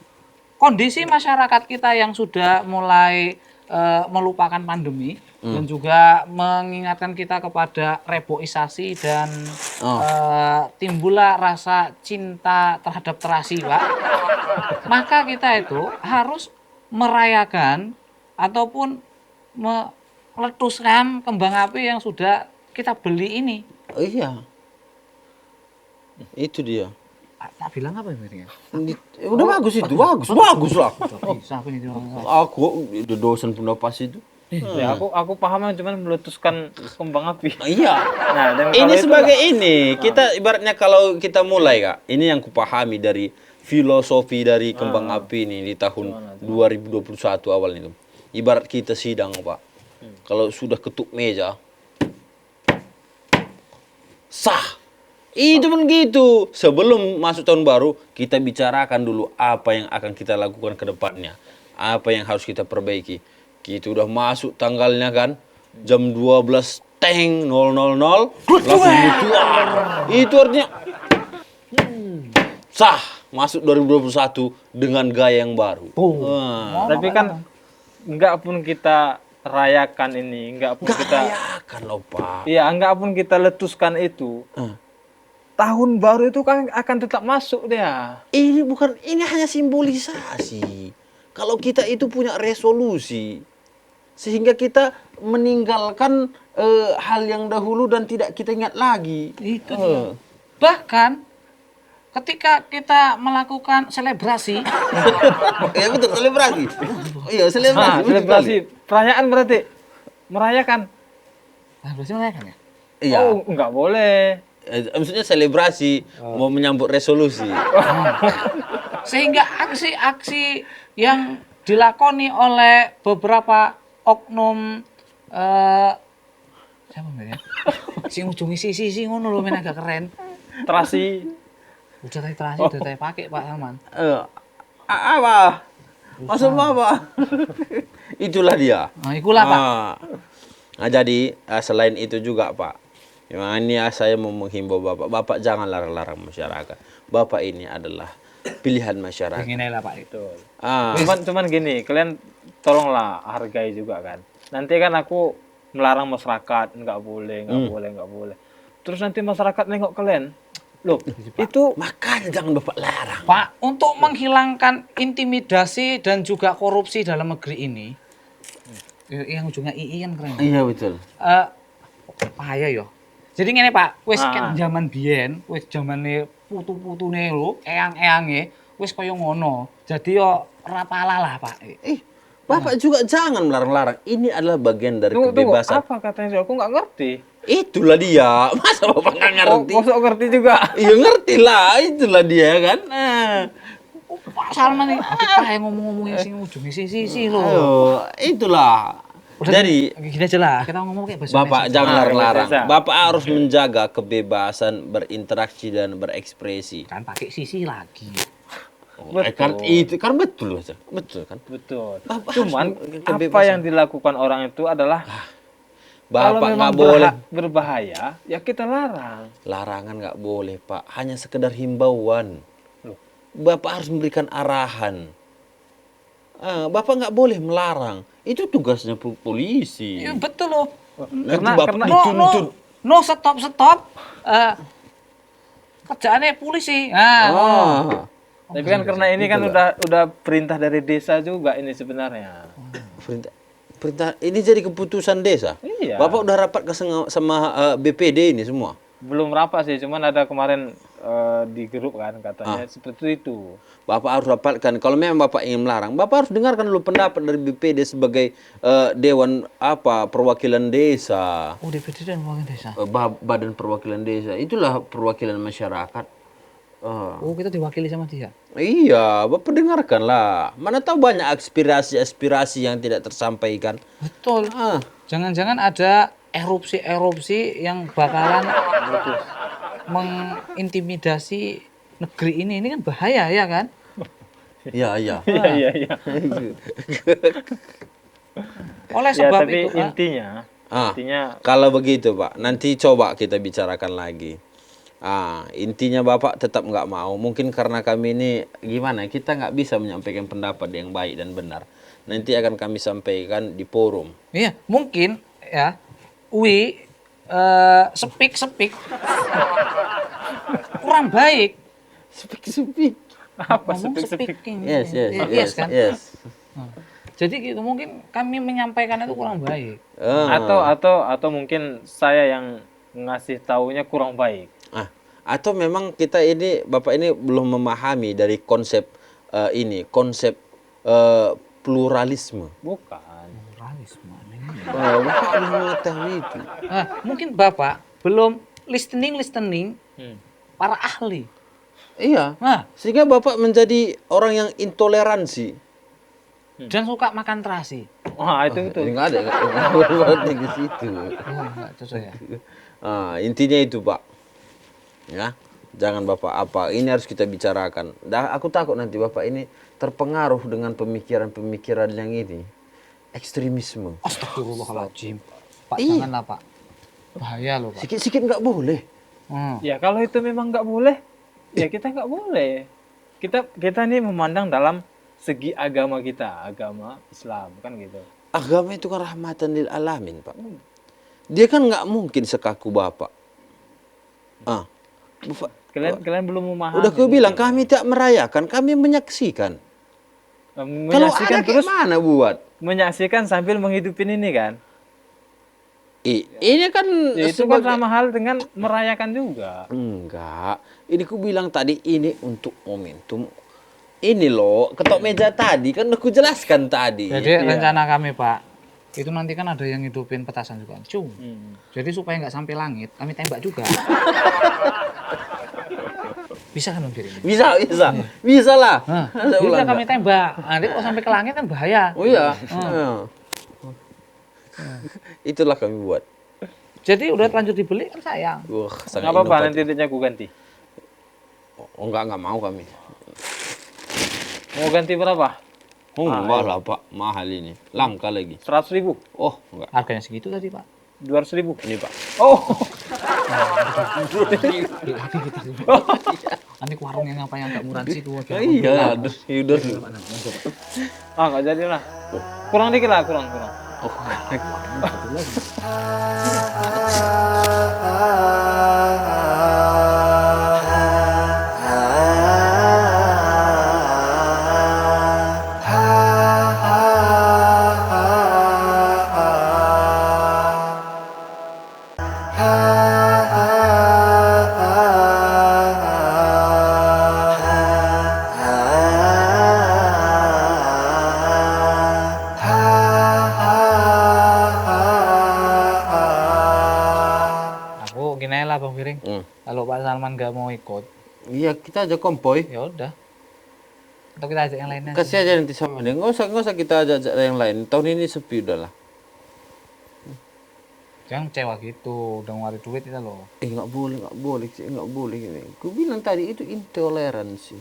kondisi masyarakat kita yang sudah mulai melupakan pandemi dan juga mengingatkan kita kepada reboisasi dan timbullah rasa cinta terhadap terasi, Pak. Maka kita itu harus merayakan ataupun meletuskan kembang api yang sudah kita beli ini. Oh iya. Itu dia. Tak bilang apa ini? Udah bagus itu, bagus lah. Bisa apa ini orang? Aku dosen pendapat itu. Ya, aku paham cuman meletuskan kembang api. Iya. Nah, dan Ini kalau itu sebagai ini, kita ibaratnya kalau kita mulai Kak, ini yang kupahami dari filosofi dari kembang api ini di tahun 2021 awal itu. Ibarat kita sidang Pak. Kalau sudah ketuk meja, sah. Itu pun gitu. Sebelum masuk tahun baru, kita bicarakan dulu apa yang akan kita lakukan ke depannya. Apa yang harus kita perbaiki. Kita udah masuk tanggalnya kan. Jam 12 teng 000 langsung mutuar. Itu artinya sah masuk 2021 dengan gaya yang baru. Tapi kan nggak pun kita rayakan ini, nggak pun kita, Rayakan loh Pak. iya nggak pun kita letuskan itu, tahun baru itu kan akan tetap masuk dia. Ini hanya simbolisasi. Kalau kita itu punya resolusi, sehingga kita meninggalkan hal yang dahulu dan tidak kita ingat lagi. Itu dia. Bahkan ketika kita melakukan selebrasi, Ya betul, selebrasi. Iya, Nah, selebrasi. betul selebrasi, sekali. perayaan berarti merayakan. berarti mereka kan ya? Iya. Oh, nggak boleh. Maksudnya selebrasi mau menyambut resolusi. Sehingga aksi-aksi yang dilakoni oleh beberapa oknum siapa namanya? Sing ujungi sisi ngono lho men agak keren. Terasi. Udah tadi terasi udah saya pakai Pak Salman. Apa? Maksud apa? Itulah dia. Nah, ikulah Pak. Nah, jadi selain itu juga Pak, memang ini saya mau menghimbau Bapak jangan larang-larang masyarakat. Bapak ini adalah pilihan masyarakat. Begini lah Pak. Betul. Ah, Cuman gini, kalian tolonglah hargai juga kan. Nanti kan aku melarang masyarakat, nggak boleh. Terus nanti masyarakat nengok kalian, loh itu makanya jangan Bapak larang. Pak, untuk menghilangkan intimidasi dan juga korupsi dalam negeri ini, yang ujungnya II kan keren. Iya betul. Bahaya yo. Jadi ngene Pak, wis kan zaman biyen, wis zamane putu-putune lho, eyang-eyange wis kaya ngono. Jadi yo ora palalah Pak. Bapak juga jangan melarang-larang. Ini adalah bagian dari tunggu, kebebasan. apa katanya? Aku nggak ngerti. Itulah dia. Masa Bapak nggak ngerti? Masuk ngerti juga. Iya ngerti lah. Itulah dia kan. Pak Salman nih, aku kayak ngomong-ngomongnya sing ujungnya sisi lho. Itulah. Jadi Gini aja lah, kita ngomong kayak bahasa Bapak Indonesia. jangan larang-larang. Indonesia. Bapak harus menjaga kebebasan berinteraksi dan berekspresi. Kan pakai sisi lagi. Kan itu kan betul Mas. Betul kan? Betul. Bapak Cuman harus apa kebebasan. yang dilakukan orang itu adalah kalau Bapak memang nggak boleh. berbahaya, ya kita larang. Larangan nggak boleh Pak. Hanya sekedar himbauan. Loh. Bapak harus memberikan arahan. Bapak nggak boleh melarang. Itu tugasnya polisi. Iya betul loh. Nanti Bapak karena- dituntut. No stop. Kerjaannya polisi. Nah, Tapi kan karena ini kan udah perintah dari desa juga ini sebenarnya. Perintah ini jadi keputusan desa. Iya. Bapak udah rapat sama BPD ini semua. Belum rapat sih, cuman ada kemarin di grup kan katanya seperti itu. Bapak harus rapatkan. Kalau memang Bapak ingin melarang, Bapak harus dengarkan dulu pendapat dari BPD sebagai Dewan Perwakilan Desa, oh DPD dan Wakil Desa. Badan Perwakilan Desa. Itulah perwakilan masyarakat. Oh kita diwakili sama dia. Iya, Bapak dengarkanlah. Mana tahu banyak aspirasi-aspirasi yang tidak tersampaikan. Betul. Jangan-jangan ada erupsi-erupsi yang bakalan mengintimidasi negeri ini. Ini kan bahaya ya kan? Iya, iya. Iya. Oleh Ya, sebab tapi itu, intinya Kalau begitu Pak, nanti coba kita bicarakan lagi. Intinya Bapak tetap nggak mau. Mungkin karena kami ini gimana, kita nggak bisa menyampaikan pendapat yang baik dan benar. Nanti akan kami sampaikan di forum. iya mungkin ya, sepik kurang baik. Speak. apa Ngomong speaking? Yes kan? Yes. Jadi gitu mungkin kami menyampaikan itu kurang baik. Atau mungkin saya yang ngasih taunya kurang baik. Atau memang kita ini, Bapak ini belum memahami dari konsep pluralisme. Bukan. Pluralisme. Bapak harus mengetahui itu. Mungkin Bapak belum listening para ahli. Iya. Nah, Sehingga Bapak menjadi orang yang intoleransi. dan suka makan terasi. Wah, itu. Enggak ada, berarti ke situ. Oh, enggak cocok ya. Intinya itu Pak. Ya, jangan Bapak apa. Ini harus kita bicarakan. Aku takut nanti Bapak ini terpengaruh dengan pemikiran-pemikiran yang ini. Ekstremisme. Astagfirullahaladzim. Pak janganlah Pak. Bahaya loh Pak. Sikit-sikit nggak boleh. Ya kalau itu memang nggak boleh, Ya kita nggak boleh. Kita nih memandang dalam segi agama kita, agama Islam kan gitu. Agama itu kan rahmatan lil alamin, Pak. Dia kan nggak mungkin sekaku Bapak. Ah, Kalian belum memahami. udah aku bilang mungkin. kami tak merayakan, kami menyaksikan. Kalau Menyaksikan ada terus gimana buat? menyaksikan sambil menghidupin ini kan. Ini kan Ya, itu kan sama hal dengan merayakan juga. enggak. Ini ku bilang tadi ini untuk momentum. Ini loh, ketok meja tadi kan udah ku jelaskan tadi. Jadi rencana kami Pak, itu nanti kan ada yang hidupin petasan juga. Jadi supaya nggak sampai langit, kami tembak juga. Bisa kan Om Giring? Bisa lah. Nah, Ada bisa ulang kami nggak? tembak. Nanti kalau sampai ke langit kan bahaya. Oh iya. Itulah kami buat. Jadi udah lanjut dibeli kan sayang. Wah, sangat Nggak apa-apa, inovatif. nanti duitnya aku ganti. Oh, enggak mau kami. Mau ganti berapa? Oh, enggak lah Pak, mahal ini. Langka lagi. 100.000, Oh, enggak. Harganya segitu tadi Pak. 200.000. Ini Pak. Oh, Nanti ke warung yang apa yang agak murah sih tuh. Iya, udah. nggak jadi lah. Kurang dikit lah, kurang. Aku gini aja lah Bang Giring. Kalau Pak Salman nggak mau ikut, Iya, kita aja konvoy. ya udah. Atau kita ajak yang lainnya. Kasih aja nanti sama dia. Nggak usah kita ajak yang lain. Tahun ini sepi udah lah. Jangan kecewa gitu, udah ngeluarin duit kita loh. Nggak boleh ini. Ku bilang tadi itu intoleransi.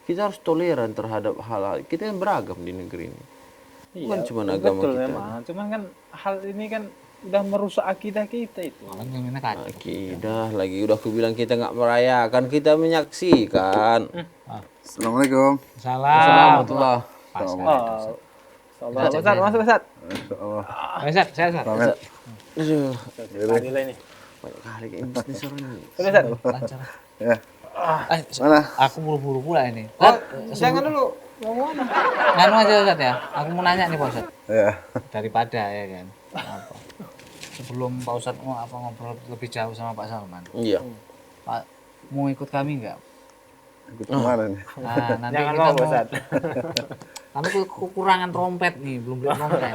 Kita harus toleran terhadap hal-hal. Kita yang beragam di negeri ini. Bukan cuma agama betul kita. memang. Cuman kan hal ini kan udah merusak akidah kita itu. Kan yang kacau. Akidah lagi udah aku bilang kita nggak merayakan, kita menyaksikan. Assalamualaikum. Salam. Warahmatullah. Oh, Ustaz, masuk Ustaz. Ustaz, saya Ustaz. Selamat. Aduh, Nilai ini. banyak kali kayak bisnis orang ini. Ustaz. Lancar. Ya. Mana? Aku buru-buru pula ini. Oh, jangan dulu. Mau mana? Nganu aja Ustaz ya. Aku mau nanya nih Pak Ustaz. Ya. Daripada ya kan. Apa? Sebelum Pak Ustaz mau ngobrol lebih jauh sama Pak Salman. Iya. Pak mau ikut kami enggak? Ikut kemana nih? Nah, nanti Jangan kita mau mau. Ustaz. Kami kekurangan trompet nih, belum beli trompet.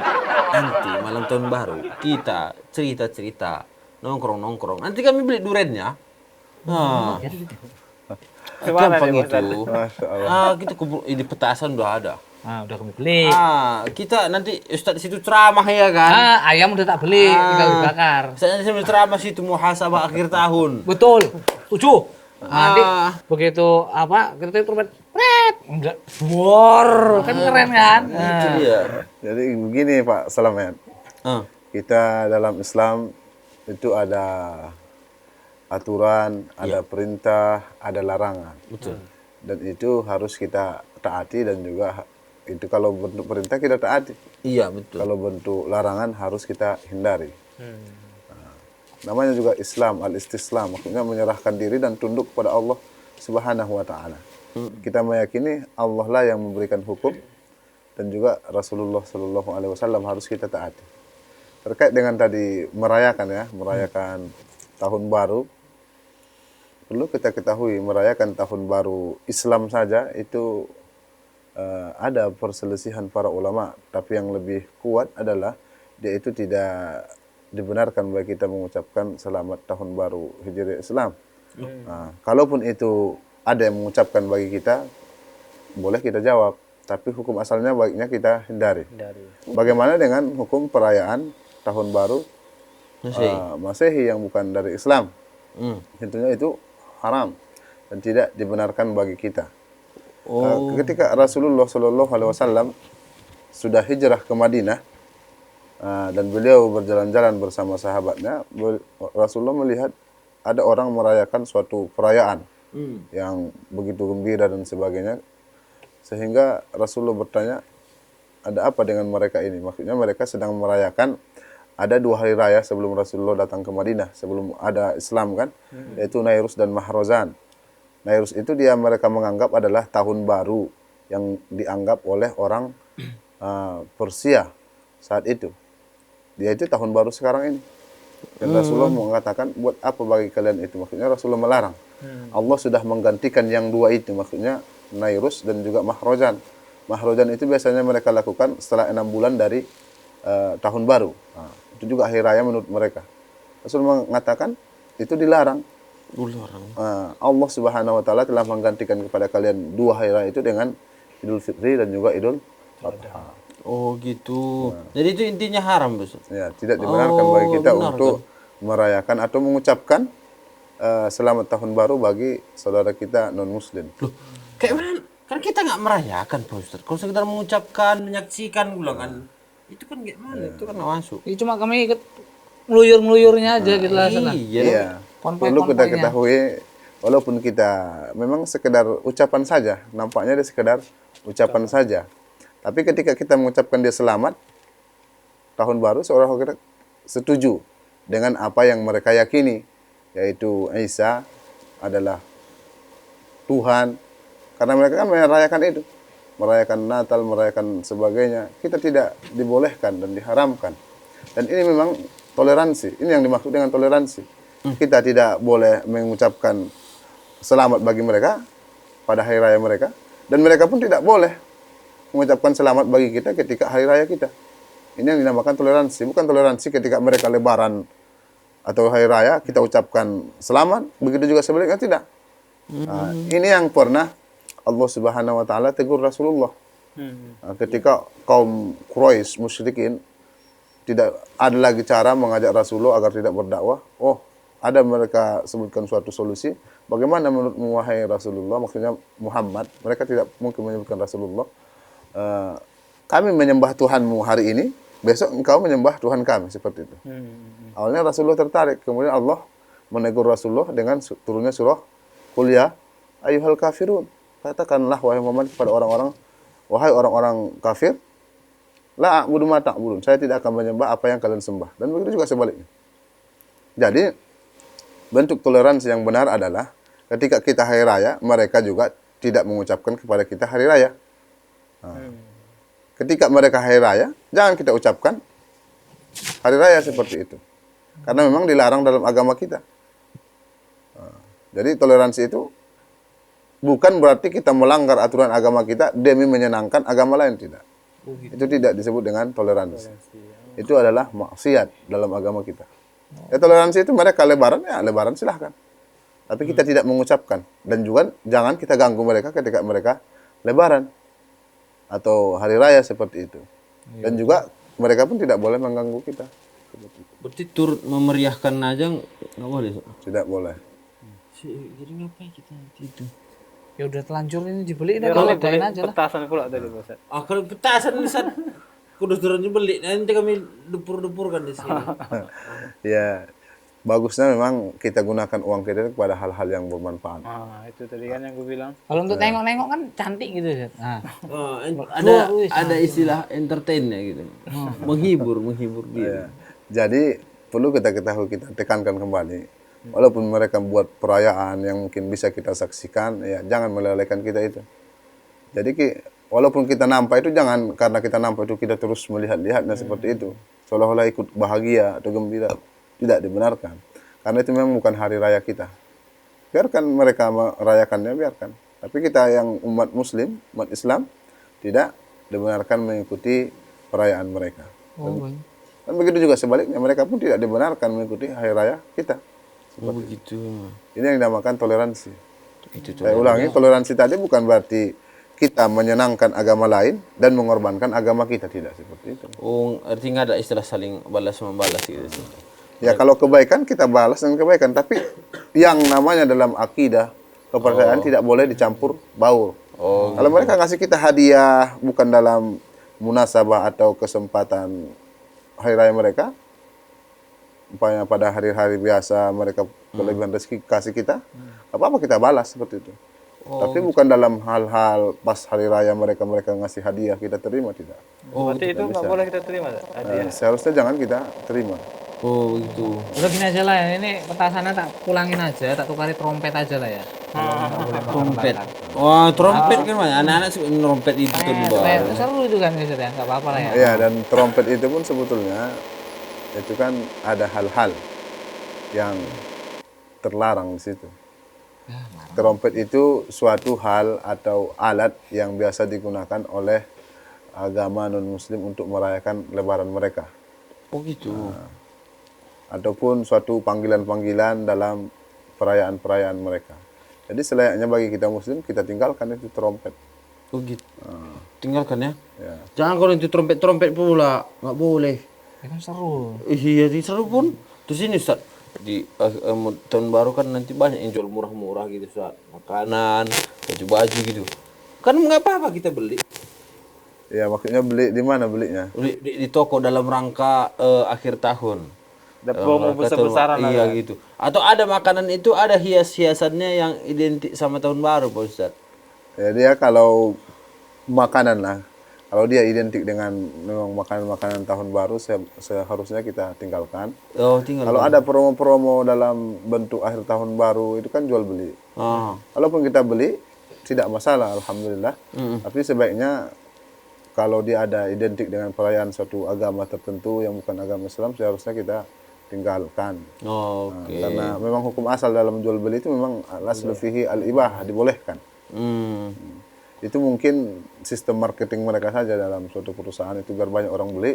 Nanti malam tahun baru kita cerita-cerita, nongkrong-nongkrong. Nanti kami beli durennya. Nah, Gimana gampang nih, Ustaz? itu. Masya Allah. Kita kumpul di petasan udah ada. Nah, udah kami beli. Kita nanti Ustadz di situ ceramah ya kan. Ayam udah tak beli, tinggal dibakar. Saya sambil ceramah situ muhasabah akhir tahun. Betul. 7. Nanti Ah. begitu apa? Kita trompet. Pret. Enggak. Bor. Kan keren kan? Itu dia. Jadi begini Pak Salamet. Ah. Kita dalam Islam itu ada aturan, ada perintah, ada larangan. Betul. Dan itu harus kita taati dan juga itu kalau bentuk perintah kita taati. Iya betul. Kalau bentuk larangan harus kita hindari. Namanya juga Islam, al-istislam, maksudnya menyerahkan diri dan tunduk kepada Allah Subhanahu wa taala. Kita meyakini Allah lah yang memberikan hukum dan juga Rasulullah Shallallahu alaihi wasallam harus kita taati. Terkait dengan tadi merayakan tahun baru, perlu kita ketahui merayakan tahun baru Islam saja itu ada perselisihan para ulama, tapi yang lebih kuat adalah dia itu tidak dibenarkan bagi kita mengucapkan selamat tahun baru Hijriah Islam. Nah, kalaupun itu ada yang mengucapkan bagi kita, boleh kita jawab, tapi hukum asalnya baiknya kita hindari. Bagaimana dengan hukum perayaan tahun baru Masehi yang bukan dari Islam? Tentunya itu haram dan tidak dibenarkan bagi kita. Ketika Rasulullah Shallallahu alaihi wasallam sudah hijrah ke Madinah, dan beliau berjalan-jalan bersama sahabatnya, Rasulullah melihat ada orang merayakan suatu perayaan yang begitu gembira dan sebagainya. Sehingga Rasulullah bertanya, ada apa dengan mereka ini? Maksudnya mereka sedang merayakan, ada 2 hari raya sebelum Rasulullah datang ke Madinah, sebelum ada Islam kan, yaitu Nairus dan Mahrozan. Nairus itu mereka menganggap adalah tahun baru yang dianggap oleh orang Persia saat itu. Dia itu tahun baru sekarang ini. Dan Rasulullah mengatakan, buat apa bagi kalian itu? Maksudnya Rasulullah melarang. Allah sudah menggantikan yang 2 itu, maksudnya Nairus dan juga Mahrozan. Mahrozan itu biasanya mereka lakukan setelah 6 bulan dari tahun baru. Nah, itu juga hari raya menurut mereka. Rasulullah mengatakan itu dilarang. Allah Subhanahu wa taala telah menggantikan kepada kalian 2 hari raya itu dengan Idul Fitri dan juga Idul Adha. Oh gitu. Jadi itu intinya haram, Bos. Ya, tidak dibenarkan bagi kita untuk merayakan atau mengucapkan selamat tahun baru bagi saudara kita non muslim. Loh, kayak mana? Kan kita nggak merayakan, Pak Ustadz. Kalau sekedar mengucapkan, menyaksikan ulang kan, itu kan gimana? Itu kan nggak masuk. Ini cuma kami ikut ngeluyur-ngeluyurnya aja gitu lah sana. Iya. Perlu kita ketahui, walaupun kita memang sekedar ucapan saja, nampaknya dia sekedar ucapan saja. Tapi ketika kita mengucapkan dia selamat tahun baru, seorang kita setuju dengan apa yang mereka yakini, yaitu Isa adalah Tuhan. Karena mereka kan merayakan itu, merayakan Natal, merayakan sebagainya. Kita tidak dibolehkan dan diharamkan. Dan ini memang toleransi. Ini yang dimaksud dengan toleransi. Kita tidak boleh mengucapkan selamat bagi mereka pada hari raya mereka. Dan mereka pun tidak boleh mengucapkan selamat bagi kita ketika hari raya kita. Ini yang dinamakan toleransi. Bukan toleransi ketika mereka lebaran atau hari raya, kita ucapkan selamat. Begitu juga sebaliknya, tidak. Nah, ini yang pernah Allah Subhanahu wa taala tegur Rasulullah. Nah, ketika kaum Quraisy musyrikin tidak ada lagi cara mengajak Rasulullah agar tidak berdakwah. Oh, ada mereka sebutkan suatu solusi. Bagaimana menurutmu wahai Rasulullah? Maksudnya Muhammad. Mereka tidak mungkin menyebutkan Rasulullah. Kami menyembah Tuhanmu hari ini, besok engkau menyembah Tuhan kami, seperti itu. Awalnya Rasulullah tertarik, kemudian Allah menegur Rasulullah dengan turunnya surah Qul ya ayyuhal kafirun. Katakanlah wahai Muhammad kepada orang-orang, wahai orang-orang kafir, la a'budu ma ta'budun. Saya tidak akan menyembah apa yang kalian sembah. Dan begitu juga sebaliknya. Jadi bentuk toleransi yang benar adalah ketika kita hari raya, mereka juga tidak mengucapkan kepada kita hari raya. Nah, ketika mereka hari raya, jangan kita ucapkan hari raya seperti itu. Karena memang dilarang dalam agama kita. Nah, jadi toleransi itu bukan berarti kita melanggar aturan agama kita demi menyenangkan agama lain, tidak. Itu tidak disebut dengan toleransi. Itu adalah maksiat dalam agama kita. Ya, toleransi itu mereka lebaran, ya lebaran silahkan. Tapi kita tidak mengucapkan. Dan juga jangan kita ganggu mereka ketika mereka lebaran. Atau hari raya seperti itu. Dan juga mereka pun tidak boleh mengganggu kita. Berarti turut memeriahkan aja nggak boleh? Tidak boleh. Jadi ngapain kita itu? Ya udah telanjur ini dibeli Ya, kalau boleh dain aja lah. petasan pula tadi, Bos. Ah, kalau petasan Ustaz, kudu turun beli. Nanti kami dupur-dupurkan di sini. Ya, bagusnya memang kita gunakan uang kita kepada hal-hal yang bermanfaat. Ah, itu tadi kan yang gue bilang. Kalau untuk tengok-nengok kan cantik gitu. Nah, Oh, Dua, ada istilah entertainnya gitu. Menghibur diri. Ya. Jadi perlu kita ketahui, kita tekankan kembali. Walaupun mereka buat perayaan yang mungkin bisa kita saksikan, ya jangan melelehkan kita itu. Jadi walaupun kita nampak itu, jangan karena kita nampak itu kita terus melihat-lihatnya seperti itu. Seolah-olah ikut bahagia atau gembira. Tidak dibenarkan. Karena itu memang bukan hari raya kita. Biarkan mereka merayakannya, biarkan. Tapi kita yang umat muslim, umat Islam, tidak dibenarkan mengikuti perayaan mereka. Dan begitu juga sebaliknya, mereka pun tidak dibenarkan mengikuti hari raya kita. Oh begitu. Ini yang dinamakan toleransi. Itu Saya ulangi, toleransi tadi bukan berarti kita menyenangkan agama lain dan mengorbankan agama kita, tidak seperti itu. Oh, artinya ada istilah saling balas membalas gitu. Ya kalau kebaikan kita balas dengan kebaikan, tapi yang namanya dalam akidah kepercayaan tidak boleh dicampur baur. Kalau mereka ngasih kita hadiah bukan dalam munasabah atau kesempatan hari raya mereka, umpamanya pada hari-hari biasa mereka kelebihan rezeki kasih kita, apa-apa kita balas seperti itu. Tapi bukan dalam hal-hal pas hari raya mereka ngasih hadiah kita terima, tidak. Berarti itu nggak boleh kita terima hadiah. Seharusnya jangan kita terima. Oh gitu. Udah gini aja lah ya, ini petasannya tak pulangin aja, tak tukari trompet aja lah ya. Kalau nggak boleh Trompet. bakar-bakar. Wah, trompet kan banyak. Anak-anak suka trompet itu tuh Seru itu kan Ustaz ya, nggak apa-apa lah ya. Ya, dan trompet itu pun sebetulnya itu kan ada hal-hal yang terlarang di situ. Trompet itu suatu hal atau alat yang biasa digunakan oleh agama non-muslim untuk merayakan lebaran mereka. Oh gitu. Ataupun suatu panggilan-panggilan dalam perayaan-perayaan mereka. Jadi selayaknya bagi kita muslim, kita tinggalkan itu trompet. Oh gitu. Tinggalkan ya. Ya. Jangan kalau itu trompet-trompet pula, nggak boleh. Ya kan seru. Iya, di seru pun. Terus ini Ustaz, di tahun baru kan nanti banyak yang jual murah-murah gitu Ustaz. Makanan, baju-baju gitu. Kan nggak apa-apa kita beli. Ya, maksudnya beli di mana belinya? Beli di toko dalam rangka akhir tahun. Ada promo besar-besaran Iya gitu. Atau ada makanan itu ada hias-hiasannya yang identik sama tahun baru Pak Ustaz. Ya, dia kalau makanan lah, kalau dia identik dengan memang makanan-makanan tahun baru, seharusnya kita tinggalkan. Oh, tinggal. Kalau ada promo-promo dalam bentuk akhir tahun baru, itu kan jual beli. Ah. Walaupun kita beli, tidak masalah, alhamdulillah. Tapi sebaiknya kalau dia ada identik dengan perayaan suatu agama tertentu yang bukan agama Islam, seharusnya kita tinggalkan. Oke. Karena memang hukum asal dalam jual beli itu memang al-aslu fihi al-ibah, dibolehkan. Itu mungkin sistem marketing mereka saja dalam suatu perusahaan itu biar banyak orang beli.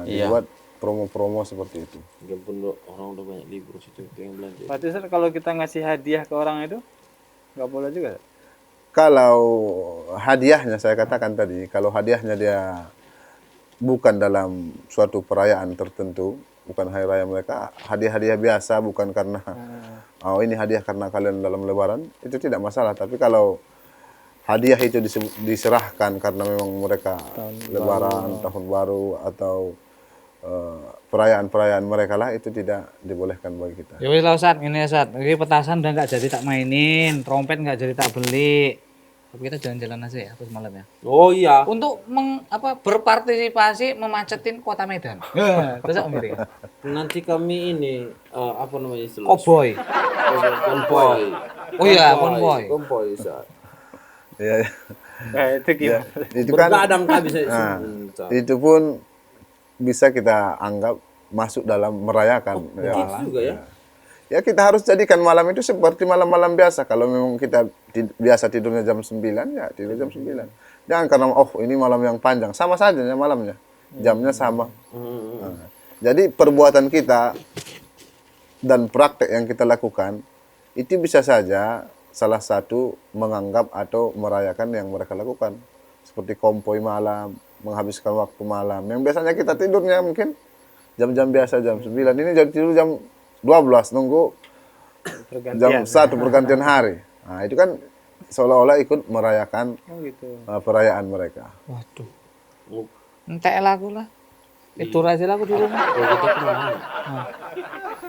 Dibuat promo-promo seperti itu. Ya pun orang udah banyak libur situ yang belanja. Berarti Ustaz, kalau kita ngasih hadiah ke orang itu nggak boleh juga. Kalau hadiahnya saya katakan tadi, kalau hadiahnya dia bukan dalam suatu perayaan tertentu, bukan hari raya mereka, hadiah-hadiah biasa, bukan karena oh ini hadiah karena kalian dalam lebaran, itu tidak masalah. Tapi kalau hadiah itu diserahkan karena memang mereka lebaran, tahun baru atau perayaan-perayaan mereka lah, itu tidak dibolehkan bagi kita. Ya wis lah Ustaz, ini Ustaz. Ini petasan udah nggak jadi tak mainin, trompet nggak jadi tak beli. Tapi kita jalan-jalan aja ya terus malam ya. Oh iya. Untuk berpartisipasi memacetin kota Medan. Terus apa gitu ya? Nanti kami ini apa namanya istilah? Cowboy. Konvoy. Oh iya, konvoy. Konvoy Ustaz. Ya, Itu gimana? itu kan Bergadang kan bisa. itu pun bisa kita anggap masuk dalam merayakan. Gitu juga ya. Ya kita harus jadikan malam itu seperti malam-malam biasa. Kalau memang kita biasa tidurnya jam 9, ya tidur jam 9. Jangan karena ini malam yang panjang. Sama saja ya malamnya. Jamnya sama. Nah, jadi perbuatan kita dan praktek yang kita lakukan itu bisa saja salah satu menganggap atau merayakan yang mereka lakukan. Seperti kompoi malam, menghabiskan waktu malam. Yang biasanya kita tidurnya mungkin jam-jam biasa jam 9. Ini jadi tidur jam 12, nunggu jam 1 pergantian hari. Nah, itu kan seolah-olah ikut merayakan perayaan mereka. Waduh. Entek lah aku lah. Tidur aja lah aku di rumah.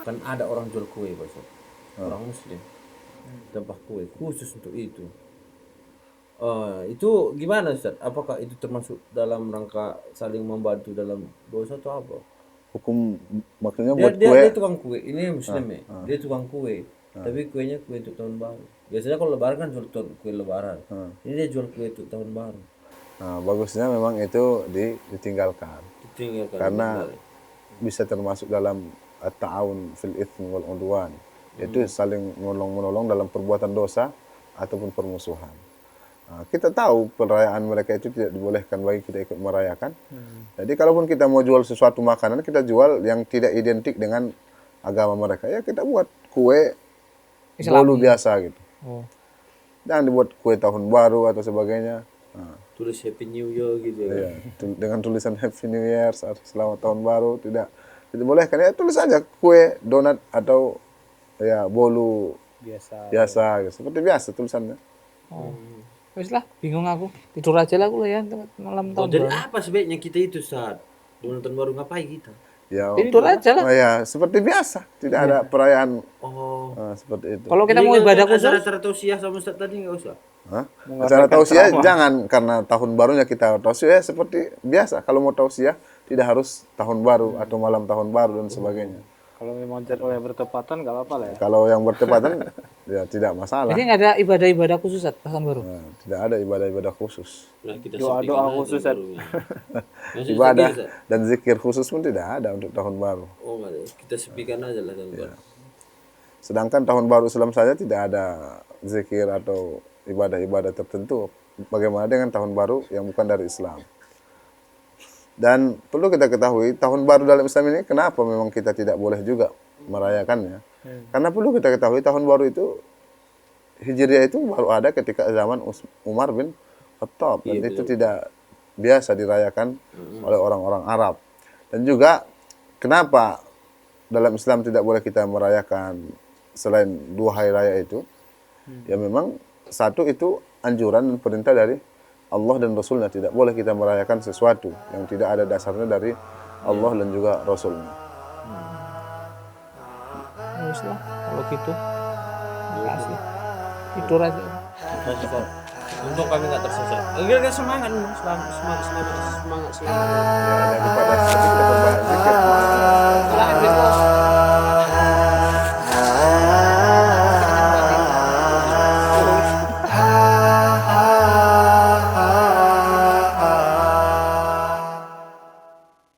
Kan ada orang jual kue Pak Ustaz. Orang muslim. Tempat kue khusus untuk itu. Itu gimana Ustaz? Apakah itu termasuk dalam rangka saling membantu dalam dosa atau apa? Hukum maksudnya buat Dia kue. tukang kue. Ini muslim ya. Dia tukang kue. Tapi kuenya kue untuk tahun baru. Biasanya kalau lebaran kan jual kue lebaran. Ini dia jual kue untuk tahun baru. Nah, bagusnya memang itu ditinggalkan. Ditinggalkan. Karena bisa termasuk dalam at-ta'awun fil itsmi wal 'udwan. Itu saling menolong-menolong dalam perbuatan dosa ataupun permusuhan. Nah, kita tahu perayaan mereka itu tidak dibolehkan bagi kita ikut merayakan. Jadi kalaupun kita mau jual sesuatu makanan, kita jual yang tidak identik dengan agama mereka. Ya kita buat kue bolu biasa gitu. Jangan dibuat kue tahun baru atau sebagainya. Nah, Tulis Happy New Year gitu ya. iya, dengan tulisan Happy New Year, selamat tahun baru, tidak dibolehkan. Ya tulis saja kue, donat atau ya bolu biasa gitu. Seperti biasa tulisannya. Wis lah, bingung aku. Tidur aja lah aku lah ya malam tahun Jadi baru. apa sebaiknya kita itu saat bulan tahun baru ngapain kita? Ya, Tidur aja lah. oh ya, seperti biasa, tidak ada perayaan Oh. seperti itu. Kalau kita mau ibadah khusus, Acara tausiah sama Ustaz tadi nggak usah. Hah? Acara tausiah jangan, karena tahun barunya kita tausiah seperti biasa. Kalau mau tausiah tidak harus tahun baru atau malam tahun baru dan sebagainya. Kalau memang jadwalnya bertepatan nggak apa-apa lah ya. Kalau yang bertepatan ya tidak masalah. jadi nggak ada ibadah-ibadah khusus Ustaz, tahun baru. Nah, tidak ada ibadah-ibadah khusus. Nah, kita Doa-doa khusus Ustaz. Ibadah dan zikir khusus pun tidak ada untuk tahun baru. Oh, nggak ada. Kita sepikan aja lah tahun baru. Sedangkan tahun baru Islam saja tidak ada zikir atau ibadah-ibadah tertentu. Bagaimana dengan tahun baru yang bukan dari Islam? Dan perlu kita ketahui, tahun baru dalam Islam ini kenapa memang kita tidak boleh juga merayakannya? Karena perlu kita ketahui, tahun baru itu Hijriah itu baru ada ketika zaman Umar bin Khattab, dan itu tidak biasa dirayakan oleh orang-orang Arab. Dan juga kenapa dalam Islam tidak boleh kita merayakan selain 2 hari raya itu? Ya memang satu itu anjuran dan perintah dari Allah dan Rasulnya, tidak boleh kita merayakan sesuatu yang tidak ada dasarnya dari Allah dan juga Rasulnya. Bagus lah kalau gitu. Makasih. Tidur aja. Untuk kami nggak tersesat. Enggak semangat, semangat, semangat, semangat.